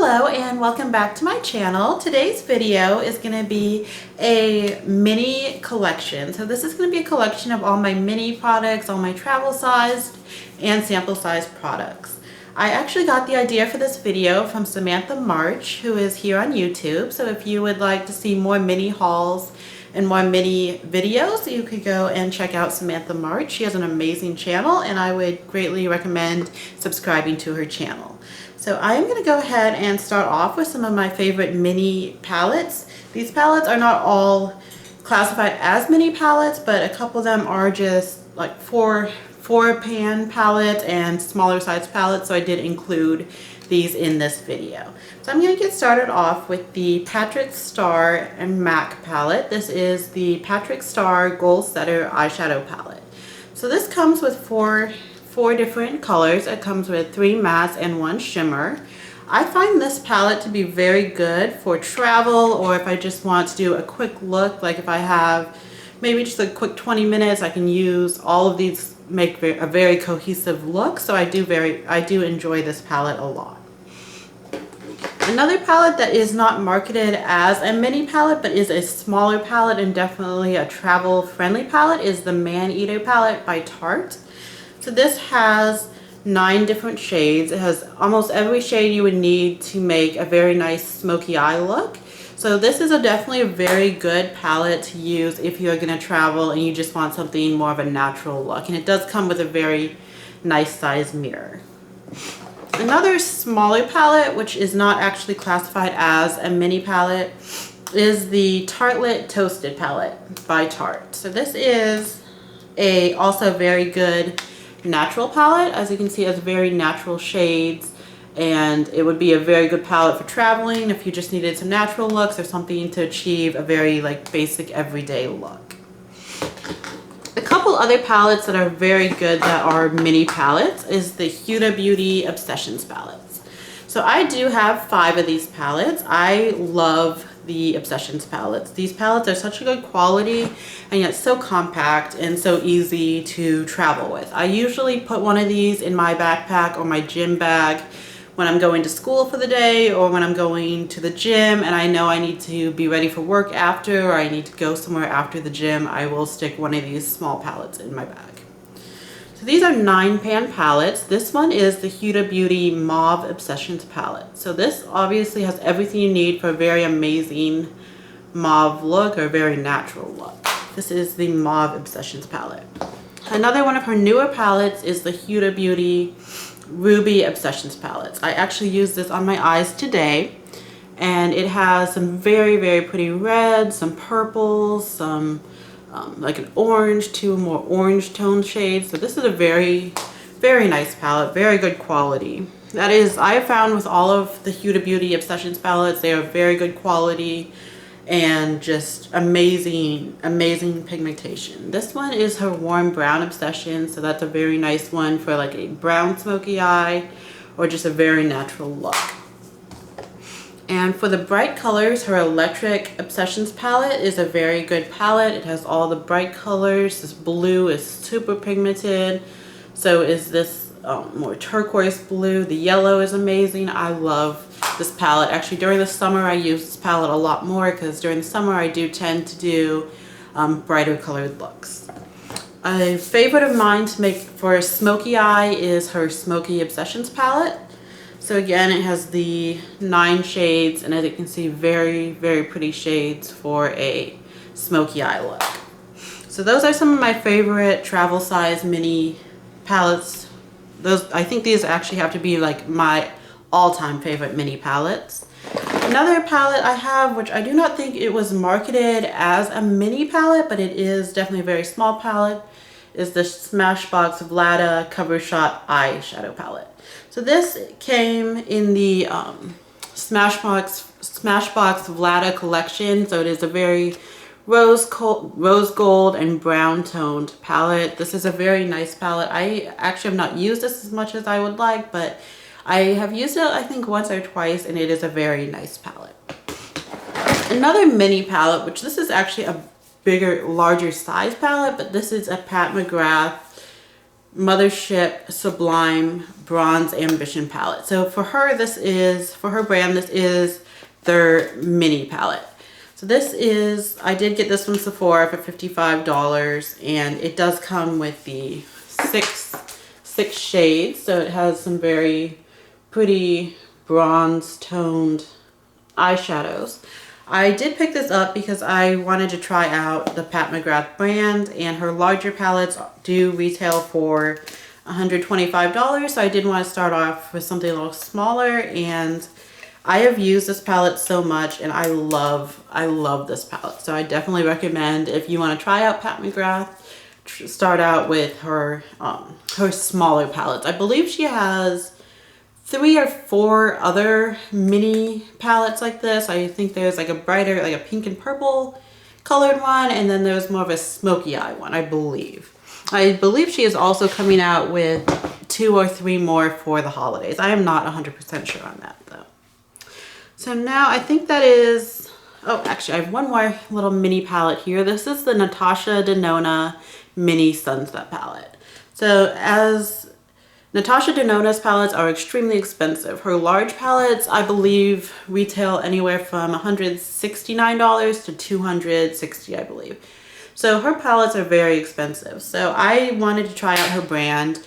Hello and welcome back to my channel. Today's video is going to be a mini collection. So this is going to be a collection of all my mini products, all my travel sized and sample sized products. I actually got the idea for this video from Samantha March, who is here on YouTube. So if you would like to see more mini hauls and more mini videos, you could go and check out Samantha March. She has an amazing channel and I would greatly recommend subscribing to her channel. So I am going to go ahead and start off with some of my favorite mini palettes. These palettes are not all classified as mini palettes, but a couple of them are just like four pan palettes and smaller size palettes, so I did include these in this video. So I'm going to get started off with the Patrick Starr and MAC palette. This is the Patrick Starr Gold Setter eyeshadow palette. So this comes with four different colors. It comes with 3 mattes and 1 shimmer. I find this palette to be very good for travel, or if I just want to do a quick look, like if I have maybe just a quick 20 minutes, I can use all of these, make a very cohesive look. So I do enjoy this palette a lot. Another palette that is not marketed as a mini palette but is a smaller palette and definitely a travel friendly palette is the Man Eater palette by Tarte. So this has 9 different shades. It has almost every shade you would need to make a very nice smoky eye look. So this is definitely a very good palette to use if you're going to travel and you just want something more of a natural look. And it does come with a very nice size mirror. Another smaller palette, which is not actually classified as a mini palette, is the Tartlet Toasted palette by Tarte. So this is also very good natural palette. As you can see, it has very natural shades, and it would be a very good palette for traveling if you just needed some natural looks or something to achieve a very basic everyday look. A couple other palettes that are very good that are mini palettes is the Huda Beauty Obsessions palettes. So I do have 5 of these palettes. I love the Obsessions palettes. These palettes are such a good quality and yet so compact and so easy to travel with. I usually put one of these in my backpack or my gym bag when I'm going to school for the day or when I'm going to the gym and I know I need to be ready for work after, or I need to go somewhere after the gym. I will stick one of these small palettes in my bag. So these are 9 pan palettes. This one is the Huda Beauty Mauve Obsessions palette. So this obviously has everything you need for a very amazing mauve look or a very natural look. This is the Mauve Obsessions palette. Another one of her newer palettes is the Huda Beauty Ruby Obsessions palettes. I actually used this on my eyes today, and it has some very, very pretty reds, some purples, some like an orange, 2 more orange tone shades. So this is a very, very nice palette, very good quality. That is, I have found with all of the Huda Beauty Obsessions palettes, they are very good quality and just amazing, amazing pigmentation. This one is her Warm Brown Obsession, so that's a very nice one for like a brown smoky eye or just a very natural look. And for the bright colors, her Electric Obsessions palette is a very good palette. It has all the bright colors. This blue is super pigmented. So is this more turquoise blue. The yellow is amazing. I love this palette. Actually, during the summer, I use this palette a lot more because during the summer, I do tend to do brighter colored looks. A favorite of mine to make for a smoky eye is her Smoky Obsessions palette. So again, it has the 9 shades, and as you can see, very, very pretty shades for a smoky eye look. So those are some of my favorite travel size mini palettes. I think these actually have to be like my all-time favorite mini palettes. Another palette I have, which I do not think it was marketed as a mini palette, but it is definitely a very small palette, is the Smashbox Vlada Cover Shot Eyeshadow palette. So this came in the Smashbox Vlada collection. So it is a very rose gold and brown toned palette. This is a very nice palette. I actually have not used this as much as I would like, but I have used it I think once or twice, and it is a very nice palette. Another mini palette, which this is actually a larger size palette, but this is a Pat McGrath Mothership Sublime Bronze Ambition palette. So for her, for her brand, this is their mini palette. So this is, I did get this from Sephora for $55, and it does come with the six shades. So it has some very pretty bronze toned eyeshadows. I did pick this up because I wanted to try out the Pat McGrath brand, and her larger palettes do retail for $125. So I did want to start off with something a little smaller, and I have used this palette so much, and I love this palette. So I definitely recommend, if you want to try out Pat McGrath, start out with her her smaller palettes. I believe she has 3 or 4 other mini palettes like this. I think there's like a brighter, like a pink and purple colored one, and then there's more of a smoky eye one, I believe. I believe she is also coming out with 2 or 3 more for the holidays. I am not 100% sure on that though. So now I think that is, oh, actually I have one more little mini palette here. This is the Natasha Nonna Mini Sunset palette. So as Natasha Denonna's palettes are extremely expensive. Her large palettes, I believe, retail anywhere from $169 to $260, I believe. So her palettes are very expensive. So I wanted to try out her brand,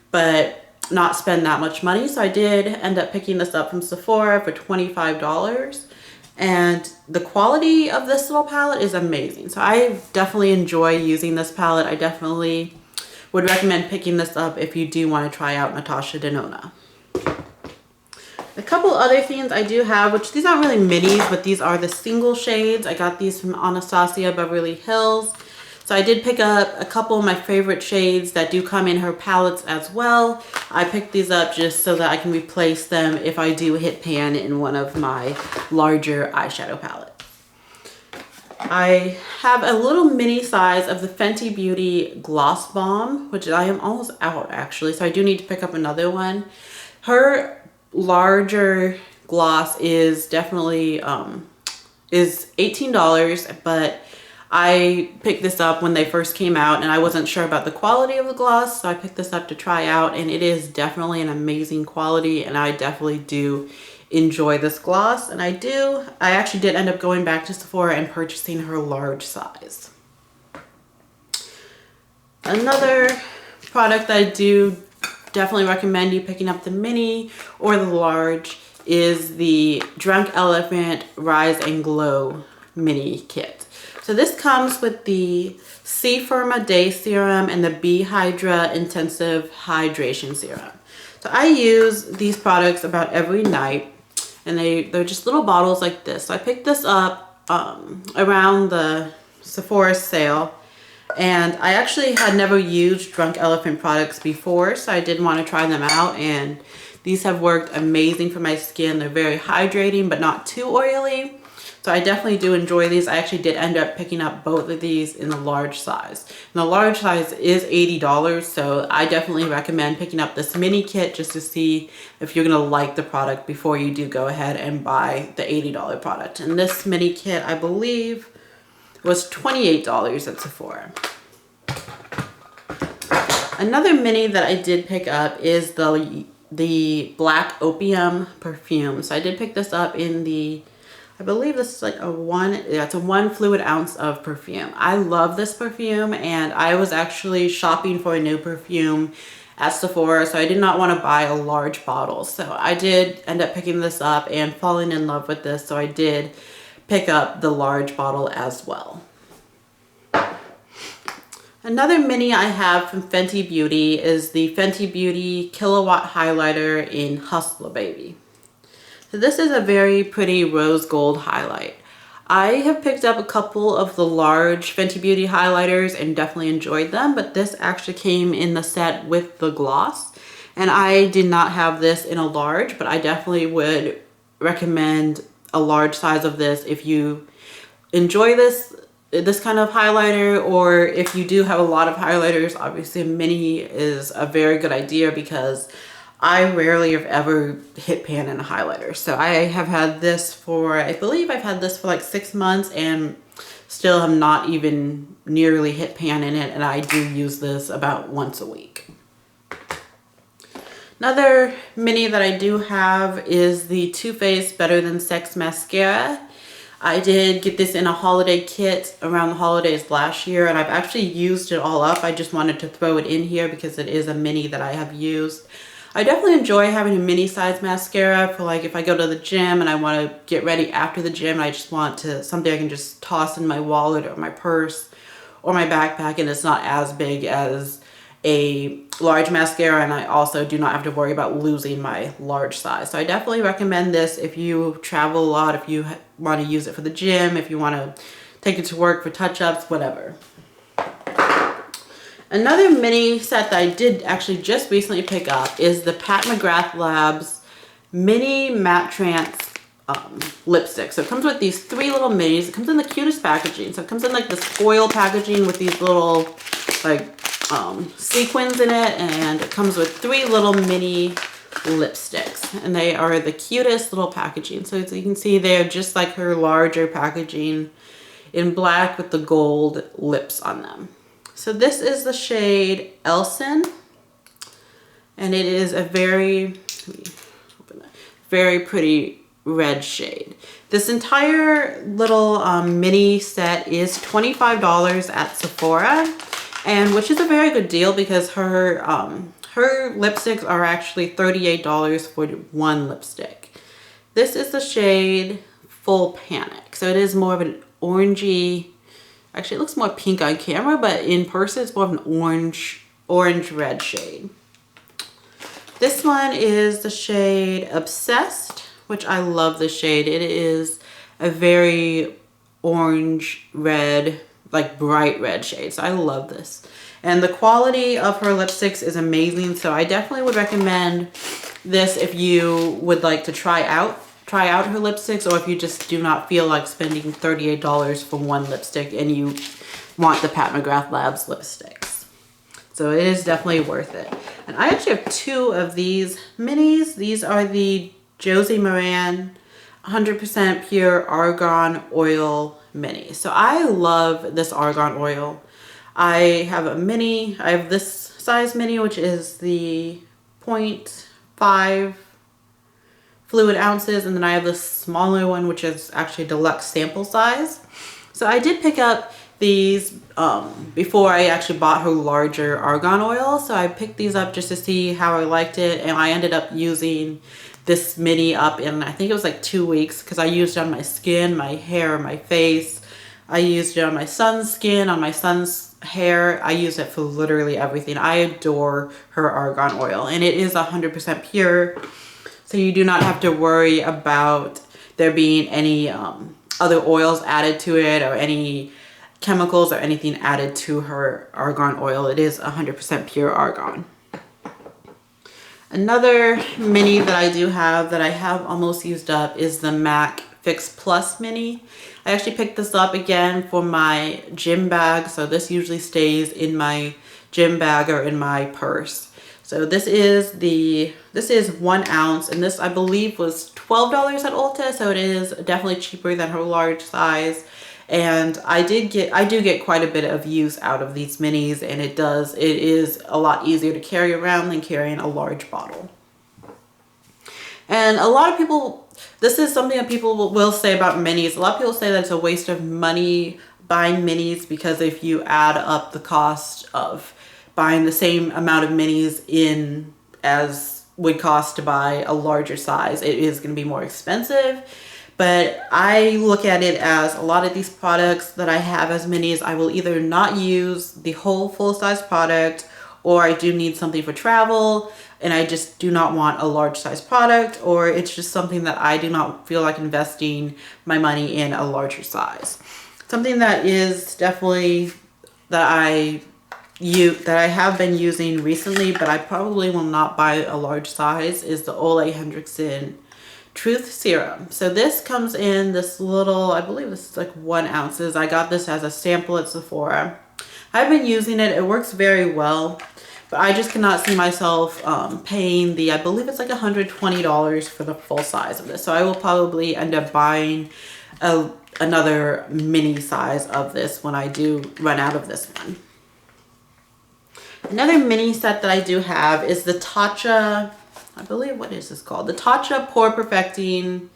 but not spend that much money. So I did end up picking this up from Sephora for $25. And the quality of this little palette is amazing. So I definitely enjoy using this palette. I definitely would recommend picking this up if you do want to try out Natasha Denonna. A couple other things I do have, which these aren't really minis, but these are the single shades. I got these from Anastasia Beverly Hills. So I did pick up a couple of my favorite shades that do come in her palettes as well. I picked these up just so that I can replace them if I do hit pan in one of my larger eyeshadow palettes. I have a little mini size of the Fenty Beauty Gloss Balm, which I am almost out actually, so I do need to pick up another one. Her larger gloss is definitely is $18, but I picked this up when they first came out and I wasn't sure about the quality of the gloss, so I picked this up to try out, and it is definitely an amazing quality, and I definitely do enjoy this gloss. And I actually did end up going back to Sephora and purchasing her large size. Another product that I do definitely recommend you picking up, the mini or the large, is the Drunk Elephant Rise and Glow mini kit. So this comes with the C Firma Day Serum and the B Hydra Intensive Hydration Serum. So I use these products about every night, and they're just little bottles like this. So I picked this up around the Sephora sale, and I actually had never used Drunk Elephant products before, so I did want to try them out, and these have worked amazing for my skin. They're very hydrating but not too oily. So I definitely do enjoy these. I actually did end up picking up both of these in the large size. And the large size is $80, so I definitely recommend picking up this mini kit just to see if you're gonna like the product before you do go ahead and buy the $80 product. And this mini kit, I believe, was $28 at Sephora. Another mini that I did pick up is the Black Opium perfume. So I did pick this up in the, I believe this is like it's a 1 fluid ounce of perfume. I love this perfume, and I was actually shopping for a new perfume at Sephora, so I did not want to buy a large bottle. So I did end up picking this up and falling in love with this, so I did pick up the large bottle as well. Another mini I have from Fenty Beauty is the Fenty Beauty Kilowatt Highlighter in Hustler Baby. So this is a very pretty rose gold highlight. I have picked up a couple of the large Fenty Beauty highlighters and definitely enjoyed them, but this actually came in the set with the gloss, and I did not have this in a large, but I definitely would recommend a large size of this if you enjoy this kind of highlighter, or if you do have a lot of highlighters. Obviously a mini is a very good idea because I rarely have ever hit pan in a highlighter. So I have had this for, I believe I've had this for like 6 months and still have not even nearly hit pan in it, and I do use this about once a week. Another mini that I do have is the Too Faced Better Than Sex Mascara. I did get this in a holiday kit around the holidays last year, and I've actually used it all up. I just wanted to throw it in here because it is a mini that I have used. I definitely enjoy having a mini size mascara for like if I go to the gym and I want to get ready after the gym and I just want to something I can just toss in my wallet or my purse or my backpack, and it's not as big as a large mascara, and I also do not have to worry about losing my large size. So I definitely recommend this if you travel a lot, if you want to use it for the gym, if you want to take it to work for touch-ups, whatever. Another mini set that I did actually just recently pick up is the Mcgrath Labs Mini Matte Trance lipstick. So it comes with these 3 little minis. It comes in the cutest packaging. So it comes in like this foil packaging with these little like sequins in it, and it comes with 3 little mini lipsticks, and they are the cutest little packaging. So as you can see, they're just like her larger packaging in black with the gold lips on them. So this is the shade Elson, and it is a very pretty red shade. This entire little mini set is $25 at Sephora, and which is a very good deal because her lipsticks are actually $38 for 1 lipstick. This is the shade Full Panic. So it is more of an orangey, actually it looks more pink on camera, but in person it's more of an orange red shade. This one is the shade Obsessed, which I love this shade. It is a very orange red, like bright red shade. So I love this. And the quality of her lipsticks is amazing. So I definitely would recommend this if you would like to try out her lipsticks, or if you just do not feel like spending $38 for 1 lipstick and you want the Mcgrath Labs lipsticks. So it is definitely worth it. And I actually have 2 of these minis. These are the Josie Maran 100% pure argan oil mini. So I love this argan oil. I have a mini, I have this size mini, which is the 0.5 fluid ounces, and then I have this smaller one, which is actually deluxe sample size. So I did pick up these before I actually bought her larger argan oil. So I picked these up just to see how I liked it, and I ended up using this mini up in, I think it was like 2 weeks, because I used it on my skin, my hair, my face. I used it on my son's skin, on my son's hair. I use it for literally everything. I adore her argan oil, and it is 100% pure. So you do not have to worry about there being any other oils added to it or any chemicals or anything added to her argan oil. It is 100% pure argan. Another mini that I do have that I have almost used up is the MAC Fix Plus mini. I actually picked this up again for my gym bag. So this usually stays in my gym bag or in my purse. So this is 1 ounce, and this I believe was $12 at Ulta. So it is definitely cheaper than her large size. And I do get quite a bit of use out of these minis, and it is a lot easier to carry around than carrying a large bottle. And a lot of people, this is something that people will say about minis. A lot of people say that it's a waste of money buying minis, because if you add up the cost of buying the same amount of minis in as would cost to buy a larger size, it is going to be more expensive. But I look at it as a lot of these products that I have as minis, I will either not use the whole full-size product, or I do need something for travel and I just do not want a large size product, or it's just something that I do not feel like investing my money in a larger size. Something that is definitely that I have been using recently, but I probably will not buy a large size, is the Olay Hendrickson Truth Serum. So this comes in this little, I believe this is like 1 ounces. I got this as a sample at Sephora. I've been using it. It works very well, but I just cannot see myself paying I believe it's like $120 for the full size of this. So I will probably end up buying another mini size of this when I do run out of this one. Another mini set that I do have is the Tatcha I believe, what is this called? The Tatcha Pore Perfecting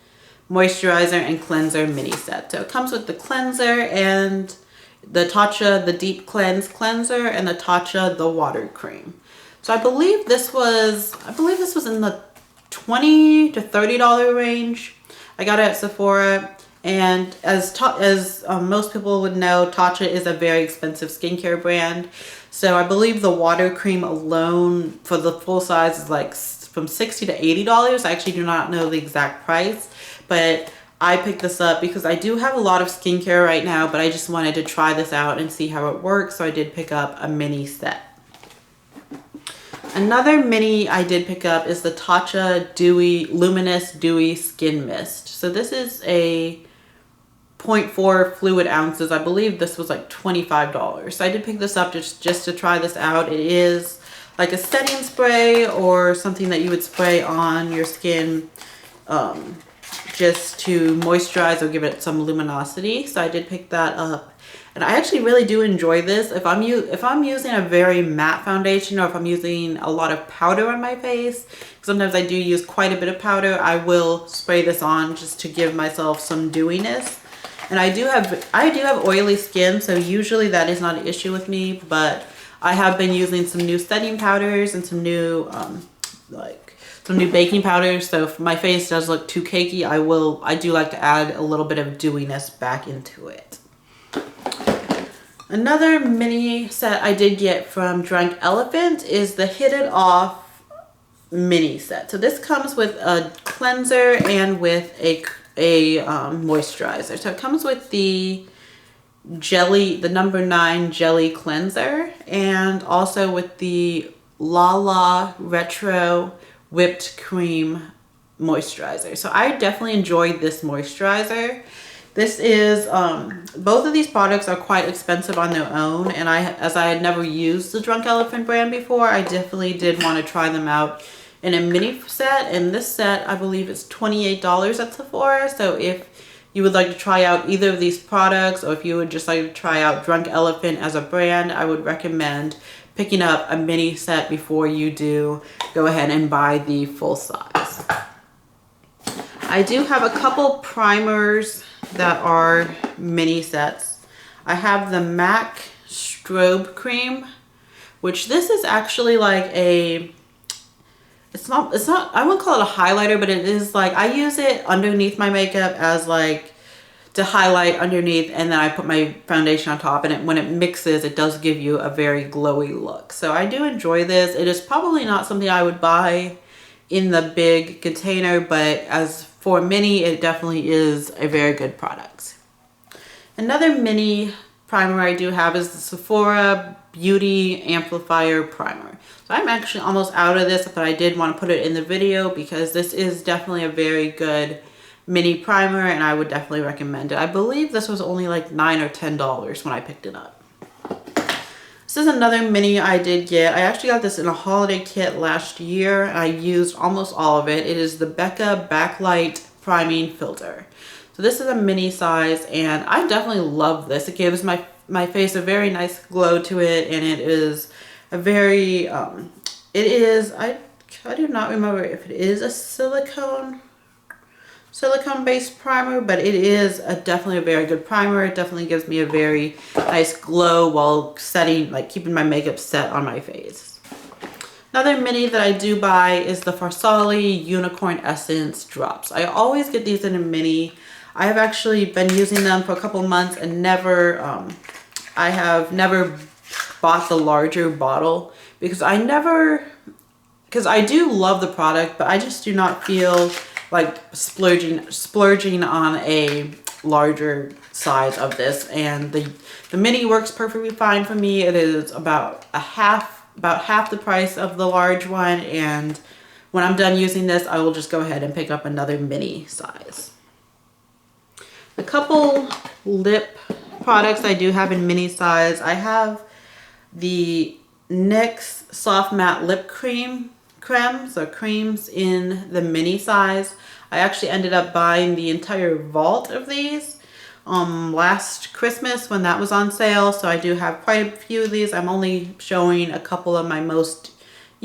Moisturizer and Cleanser Mini Set. So it comes with the cleanser and the Tatcha, the Deep Cleanse Cleanser, and the Tatcha, the Water Cream. So I believe this was in the $20 to $30 range. I got it at Sephora. And as most people would know, Tatcha is a very expensive skincare brand. So I believe the water cream alone for the full size is like from $60 to $80. I actually do not know the exact price, but I picked this up because I do have a lot of skincare right now, but I just wanted to try this out and see how it works. So I did pick up a mini set. Another mini I did pick up is the Tatcha Luminous Dewy Skin Mist. So this is a 0.4 fluid ounces. I believe this was like $25. So I did pick this up just to try this out. It is like a setting spray or something that you would spray on your skin just to moisturize or give it some luminosity. So I did pick that up. And I actually really do enjoy this. If I'm using a very matte foundation, or if I'm using a lot of powder on my face, sometimes I do use quite a bit of powder, I will spray this on just to give myself some dewiness. And I do have oily skin, so usually that is not an issue with me, but I have been using some new setting powders and some new baking powders. So if my face does look too cakey, I do like to add a little bit of dewiness back into it. Another mini set I did get from Drunk Elephant is the Hit It Off mini set. So this comes with a cleanser and with a moisturizer. So it comes with the jelly, the number 9 jelly cleanser, and also with the Lala Retro whipped cream moisturizer. So I definitely enjoyed this moisturizer. This is both of these products are quite expensive on their own, and as I had never used the Drunk Elephant brand before, I definitely did want to try them out in a mini set. And this set I believe is $28 at Sephora. So if you would like to try out either of these products, or if you would just like to try out Drunk Elephant as a brand, I would recommend picking up a mini set before you do go ahead and buy the full size. I do have a couple primers that are mini sets. I have the MAC Strobe Cream, which this is actually like it's not, I wouldn't call it a highlighter, but it is like, I use it underneath my makeup as like to highlight underneath, and then I put my foundation on top, and when it mixes, it does give you a very glowy look. So I do enjoy this. It is probably not something I would buy in the big container, but as for mini, it definitely is a very good product. Another mini primer I do have is the Sephora Beauty Amplifier Primer. So I'm actually almost out of this, but I did want to put it in the video because this is definitely a very good mini primer, and I would definitely recommend it. I believe this was only like $9 or $10 when I picked it up. This is another mini I did get. I actually got this in a holiday kit last year. I used almost all of it. It is the Becca Backlight Priming Filter. So this is a mini size, and I definitely love this. It gives my face a very nice glow to it, and it is a very, I do not remember if it is a silicone based primer, but it is definitely a very good primer. It definitely gives me a very nice glow while setting, like keeping my makeup set on my face. Another mini that I do buy is the Farsali Unicorn Essence Drops. I always get these in a mini. I have actually been using them for a couple months and I have never bought the larger bottle because I do love the product, but I just do not feel like splurging on a larger size of this. And the mini works perfectly fine for me. It is about half the price of the large one, and when I'm done using this, I will just go ahead and pick up another mini size. A couple lip products I do have in mini size. I have the NYX Soft Matte Lip Creams in the mini size. I actually ended up buying the entire vault of these last Christmas when that was on sale, so I do have quite a few of these. I'm only showing a couple of my most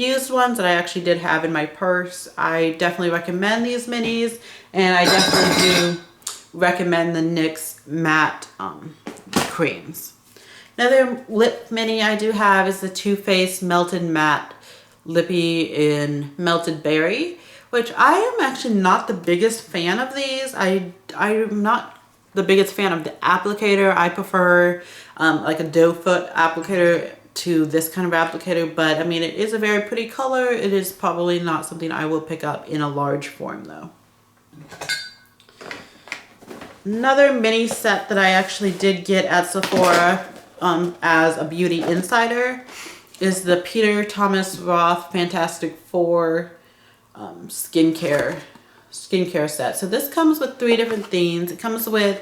used ones that I actually did have in my purse. I definitely recommend these minis, and I definitely do recommend the NYX matte creams. Another lip mini I do have is the Too Faced Melted Matte Lippy in Melted Berry, which I am actually not the biggest fan of these. I'm not the biggest fan of the applicator. I prefer like a doe foot applicator to this kind of applicator, but I mean, it is a very pretty color. It is probably not something I will pick up in a large form though. Another mini set that I actually did get at Sephora as a beauty insider is the Peter Thomas Roth Fantastic Four skincare set. So this comes with 3 different themes. It comes with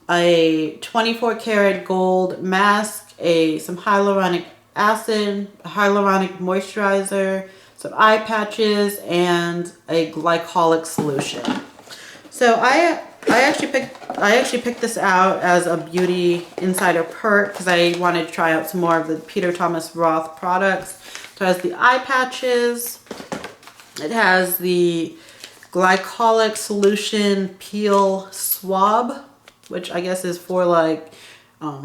a 24 karat gold mask, some hyaluronic acid, a hyaluronic moisturizer, some eye patches, and a glycolic solution. So I actually picked this out as a beauty insider perk because I wanted to try out some more of the Peter Thomas Roth products. So it has the eye patches. It has the glycolic solution peel swab, which I guess is for like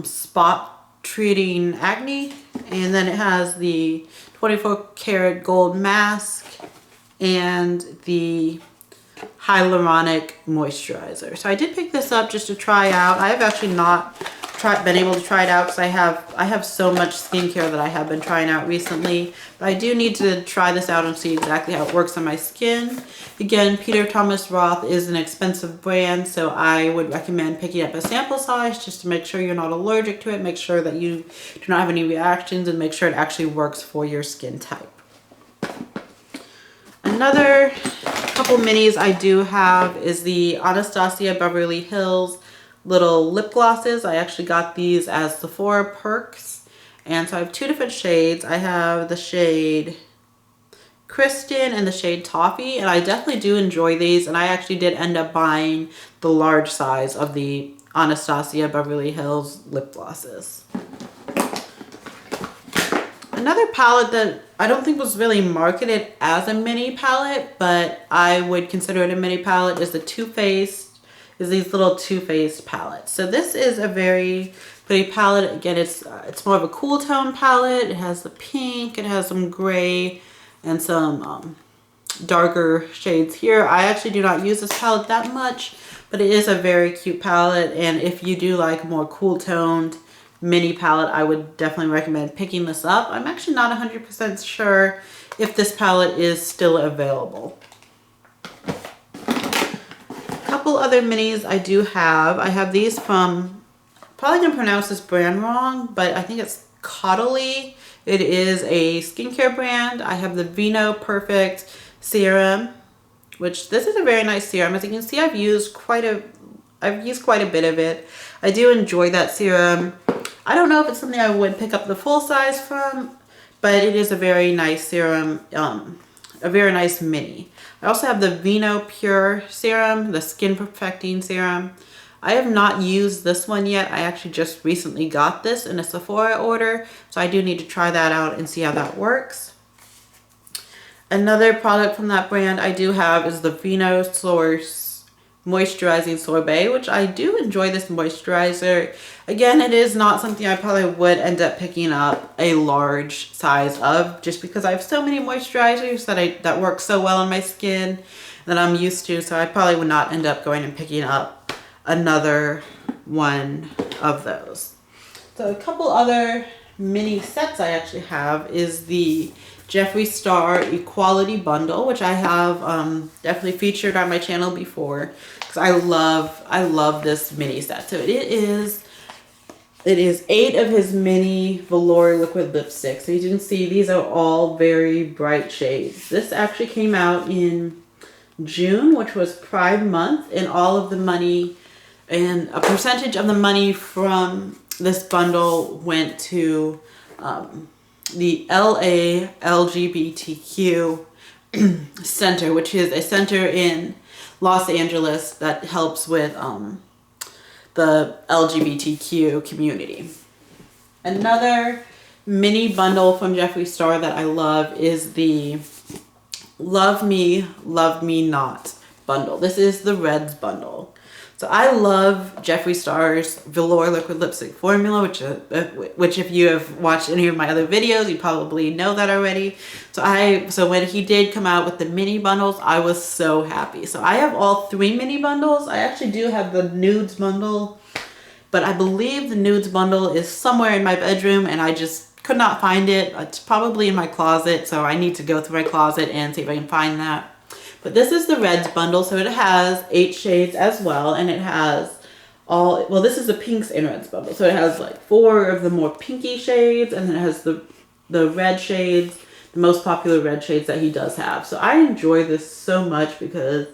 spot treating acne. And then it has the 24 karat gold mask and the hyaluronic moisturizer. So I did pick this up just to try out. I have actually not been able to try it out because I have so much skincare that I have been trying out recently, but I do need to try this out and see exactly how it works on my skin. Again, Peter Thomas Roth is an expensive brand, so I would recommend picking up a sample size just to make sure you're not allergic to it, make sure that you do not have any reactions, and make sure it actually works for your skin type. Another couple minis I do have is the Anastasia Beverly Hills little lip glosses. I actually got these as Sephora perks, and so I have 2 different shades. I have the shade Kristen and the shade Toffee, and I definitely do enjoy these, and I actually did end up buying the large size of the Anastasia Beverly Hills lip glosses. Another palette that I don't think was really marketed as a mini palette, but I would consider it a mini palette, is the Too Faced, is these little Too Faced palettes. So this is a very pretty palette. Again, it's more of a cool tone palette. It has the pink, it has some gray, and some darker shades here. I actually do not use this palette that much, but it is a very cute palette, and if you do like more cool toned mini palette, I would definitely recommend picking this up. I'm actually not 100% sure if this palette is still available. A couple other minis I do have. I have these from, probably gonna pronounce this brand wrong, but I think it's Caudalie. It is a skincare brand. I have the Vino Perfect Serum, which this is a very nice serum. As you can see, I've used quite a bit of it. I do enjoy that serum. I don't know if it's something I would pick up the full size from, but it is a very nice serum, a very nice mini. I also have the Vino Pure Serum, the Skin Perfecting Serum. I have not used this one yet. I actually just recently got this in a Sephora order, so I do need to try that out and see how that works. Another product from that brand I do have is the Vino Source Moisturizing Sorbet, which I do enjoy this moisturizer. Again, it is not something I probably would end up picking up a large size of, just because I have so many moisturizers that work so well on my skin that I'm used to, so I probably would not end up going and picking up another one of those. So a couple other mini sets I actually have is the Jeffree Star Equality Bundle, which I have definitely featured on my channel before, because I love this mini set. So it is 8 of his mini velour liquid lipsticks. So you can see these are all very bright shades. This actually came out in June, which was Pride Month, and all of the money and a percentage of the money from this bundle went to the LA LGBTQ Center, which is a center in Los Angeles that helps with the LGBTQ community. Another mini bundle from Jeffree Star that I love is the Love Me, Love Me Not bundle. This is the Reds bundle. So I love Jeffree Star's Velour Liquid Lipstick formula, which if you have watched any of my other videos, you probably know that already. So when he did come out with the mini bundles, I was so happy. So I have all 3 mini bundles. I actually do have the Nudes bundle, but I believe the Nudes bundle is somewhere in my bedroom and I just could not find it. It's probably in my closet, so I need to go through my closet and see if I can find that. But this is the Reds bundle, so it has 8 shades as well, and it has this is the pinks and reds bundle. So it has like 4 of the more pinky shades, and then it has the red shades, the most popular red shades that he does have. So I enjoy this so much because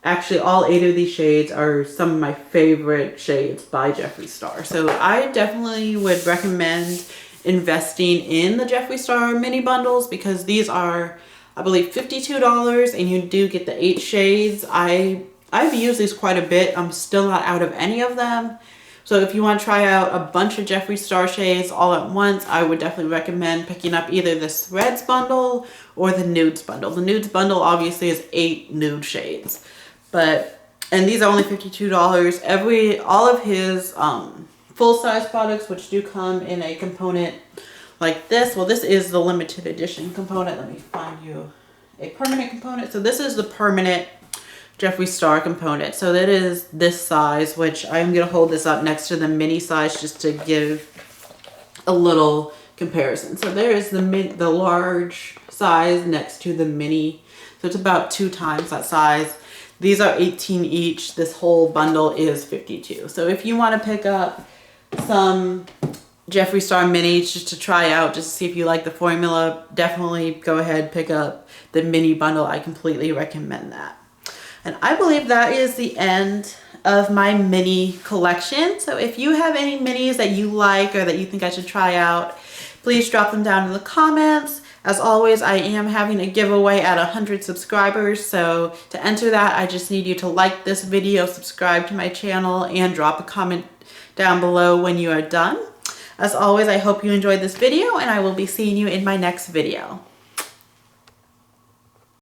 actually all 8 of these shades are some of my favorite shades by Jeffree Star. So I definitely would recommend investing in the Jeffree Star mini bundles because these are, I believe, $52, and you do get the 8 shades. I've used these quite a bit. I'm still not out of any of them. So if you want to try out a bunch of Jeffree Star shades all at once, I would definitely recommend picking up either this Reds bundle or the Nudes bundle. The Nudes bundle obviously is 8 nude shades. And these are only $52. All of his full-size products, which do come in a component like this. Well, this is the limited edition component. Let me find you a permanent component. So this is the permanent Jeffree Star component. So that is this size, which I'm going to hold this up next to the mini size just to give a little comparison. So there is the large size next to the mini. So it's about 2 times that size. These are 18 each. This whole bundle is $52. So if you want to pick up some Jeffree Star minis just to try out, just to see if you like the formula, definitely go ahead, pick up the mini bundle. I completely recommend that. And I believe that is the end of my mini collection. So if you have any minis that you like or that you think I should try out, please drop them down in the comments. As always, I am having a giveaway at 100 subscribers. So to enter that, I just need you to like this video, subscribe to my channel, and drop a comment down below when you are done. As always, I hope you enjoyed this video, and I will be seeing you in my next video.